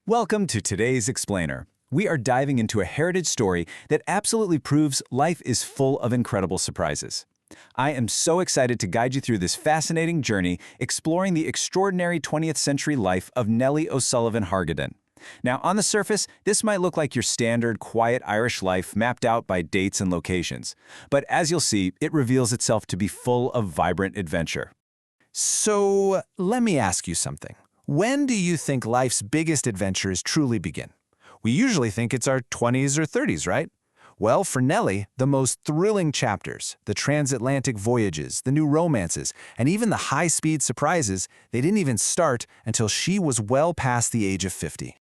Welcome to today's Explainer. We are diving into a heritage story that absolutely proves life is full of incredible surprises. I am so excited to guide you through this fascinating journey exploring the extraordinary 20th century life of Nellie O'Sullivan Hargaden. Now, on the surface, this might look like your standard, quiet Irish life mapped out by dates and locations. But as you'll see, it reveals itself to be full of vibrant adventure. So, let me ask you something. When do you think life's biggest adventures truly begin? We usually think it's our 20s or 30s, right? Well, for Nellie, the most thrilling chapters, the transatlantic voyages, the new romances, and even the high-speed surprises, they didn't even start until she was well past the age of 50.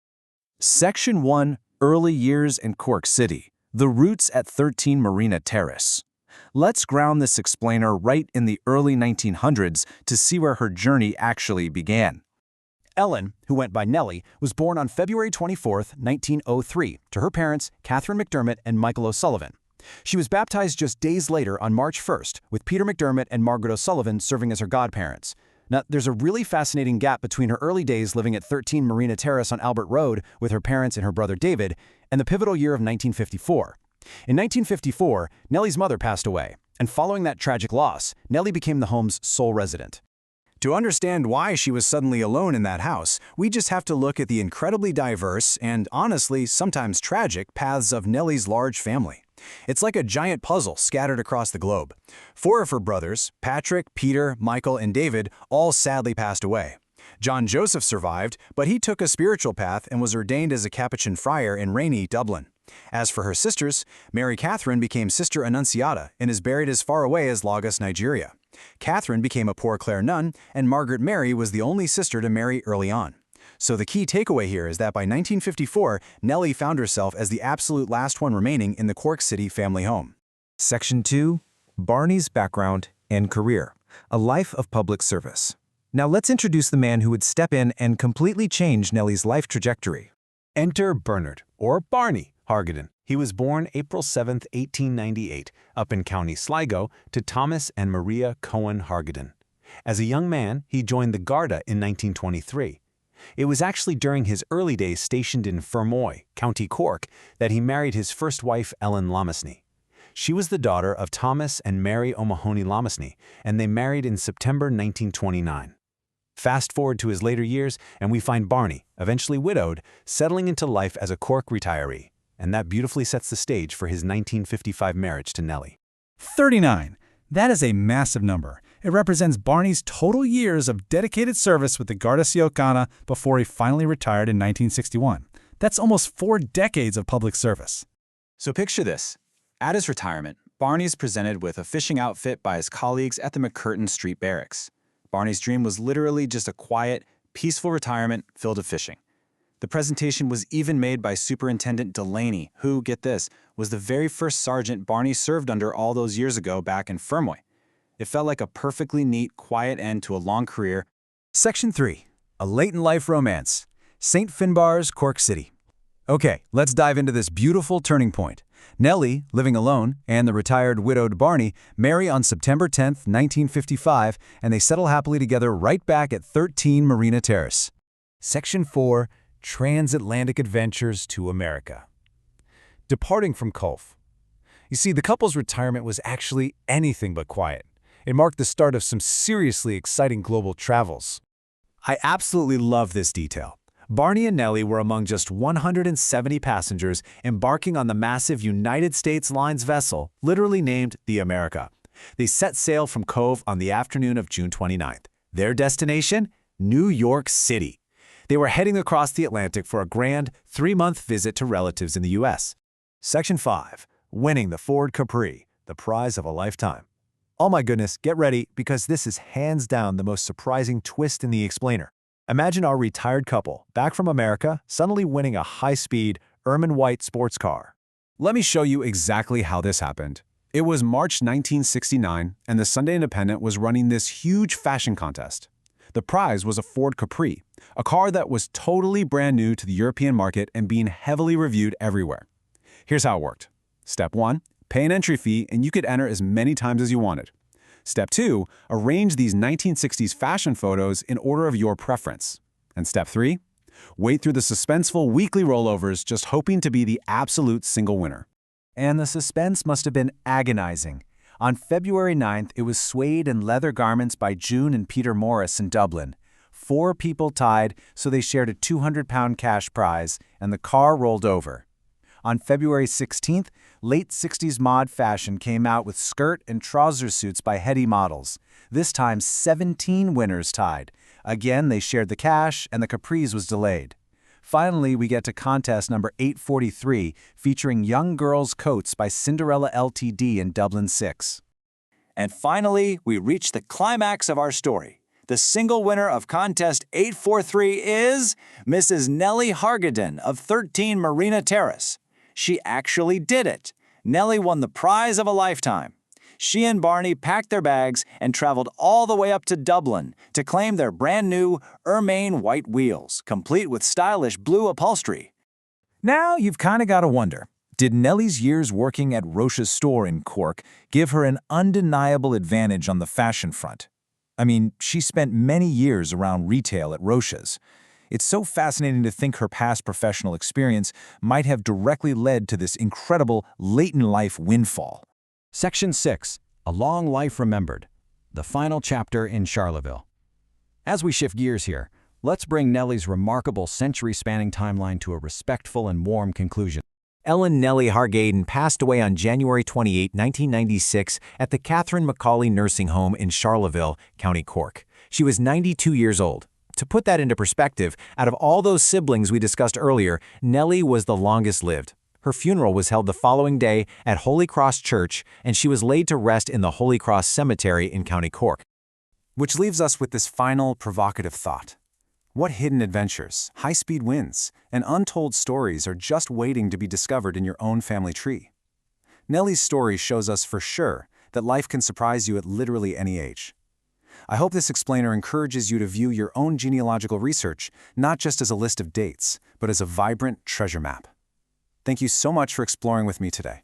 Section 1, Early Years in Cork City, The Roots at 13 Marina Terrace. Let's ground this explainer right in the early 1900s to see where her journey actually began. Ellen, who went by Nellie, was born on February 24, 1903, to her parents, Catherine McDermott and Michael O'Sullivan. She was baptized just days later on March 1st, with Peter McDermott and Margaret O'Sullivan serving as her godparents. Now, there's a really fascinating gap between her early days living at 13 Marina Terrace on Albert Road with her parents and her brother David, and the pivotal year of 1954. In 1954, Nellie's mother passed away, and following that tragic loss, Nellie became the home's sole resident. To understand why she was suddenly alone in that house, we just have to look at the incredibly diverse and, honestly, sometimes tragic paths of Nellie's large family. It's like a giant puzzle scattered across the globe. 4 of her brothers, Patrick, Peter, Michael, and David, all sadly passed away. John Joseph survived, but he took a spiritual path and was ordained as a Capuchin friar in rainy Dublin. As for her sisters, Mary Catherine became Sister Annunciata and is buried as far away as Lagos, Nigeria. Catherine became a Poor Clare nun, and Margaret Mary was the only sister to marry early on. So the key takeaway here is that by 1954, Nellie found herself as the absolute last one remaining in the Cork City family home. Section 2, Barney's Background and Career, A Life of Public Service. Now let's introduce the man who would step in and completely change Nellie's life trajectory. Enter Bernard, or Barney, Hargaden. He was born April 7, 1898, up in County Sligo, to Thomas and Maria Cohen Hargaden. As a young man, he joined the Garda in 1923. It was actually during his early days stationed in Fermoy, County Cork, that he married his first wife, Ellen Lamesny. She was the daughter of Thomas and Mary O'Mahony Lamesny, and they married in September 1929. Fast forward to his later years, and we find Barney, eventually widowed, settling into life as a Cork retiree. And that beautifully sets the stage for his 1955 marriage to Nellie. 39. That is a massive number. It represents Barney's total years of dedicated service with the Garda Síochána before he finally retired in 1961. That's almost 4 decades of public service. So picture this. At his retirement, Barney is presented with a fishing outfit by his colleagues at the McCurtain Street Barracks. Barney's dream was literally just a quiet, peaceful retirement filled with fishing. The presentation was even made by Superintendent Delaney, who, get this, was the very first sergeant Barney served under all those years ago back in Fermoy. It felt like a perfectly neat, quiet end to a long career. Section 3, A Late-in-Life Romance, St. Finbarr's, Cork City. Okay, let's dive into this beautiful turning point. Nellie, living alone, and the retired widowed Barney marry on September 10, 1955, and they settle happily together right back at 13 Marina Terrace. Section 4, Transatlantic Adventures to America. Departing from Colf. You see, the couple's retirement was actually anything but quiet. It marked the start of some seriously exciting global travels. I absolutely love this detail. Barney and Nellie were among just 170 passengers embarking on the massive United States Lines vessel, literally named the America. They set sail from Cove on the afternoon of June 29th. Their destination? New York City. They were heading across the Atlantic for a grand 3-month visit to relatives in the U.S. Section 5, Winning the Ford Capri, the prize of a lifetime. Oh my goodness, get ready, because this is hands down the most surprising twist in the explainer. Imagine our retired couple, back from America, suddenly winning a high-speed, ermine-white sports car. Let me show you exactly how this happened. It was March 1969, and the Sunday Independent was running this huge fashion contest. The prize was a Ford Capri, a car that was totally brand new to the European market and being heavily reviewed everywhere. Here's how it worked. Step 1, pay an entry fee and you could enter as many times as you wanted. Step 2, arrange these 1960s fashion photos in order of your preference. And Step 3, Wait through the suspenseful weekly rollovers, just hoping to be the absolute single winner. And the suspense must have been agonizing. On February 9th, it was suede and leather garments by June and Peter Morris in Dublin. 4 people tied, so they shared a £200 cash prize, and the car rolled over. On February 16th, late 60s mod fashion came out with skirt and trouser suits by heady models. This time, 17 winners tied. Again, they shared the cash, and the Caprice was delayed. Finally, we get to contest number 843, featuring Young Girls' Coats by Cinderella Ltd. in Dublin 6. And finally, we reach the climax of our story. The single winner of contest 843 is Mrs. Nellie Hargaden of 13 Marina Terrace. She actually did it. Nellie won the prize of a lifetime. She and Barney packed their bags and traveled all the way up to Dublin to claim their brand new ermine white wheels, complete with stylish blue upholstery. Now you've kind of got to wonder, did Nellie's years working at Roche's store in Cork give her an undeniable advantage on the fashion front? I mean, she spent many years around retail at Roche's. It's so fascinating to think her past professional experience might have directly led to this incredible late-in-life windfall. Section 6. A Long Life Remembered. The final chapter in Charleville. As we shift gears here, let's bring Nellie's remarkable century-spanning timeline to a respectful and warm conclusion. Ellen Nellie Hargaden passed away on January 28, 1996 at the Catherine Macaulay Nursing Home in Charleville, County Cork. She was 92 years old. To put that into perspective, out of all those siblings we discussed earlier, Nellie was the longest lived. Her funeral was held the following day at Holy Cross Church, and she was laid to rest in the Holy Cross Cemetery in County Cork. Which leaves us with this final provocative thought. What hidden adventures, high-speed wins, and untold stories are just waiting to be discovered in your own family tree? Nellie's story shows us for sure that life can surprise you at literally any age. I hope this explainer encourages you to view your own genealogical research not just as a list of dates, but as a vibrant treasure map. Thank you so much for exploring with me today.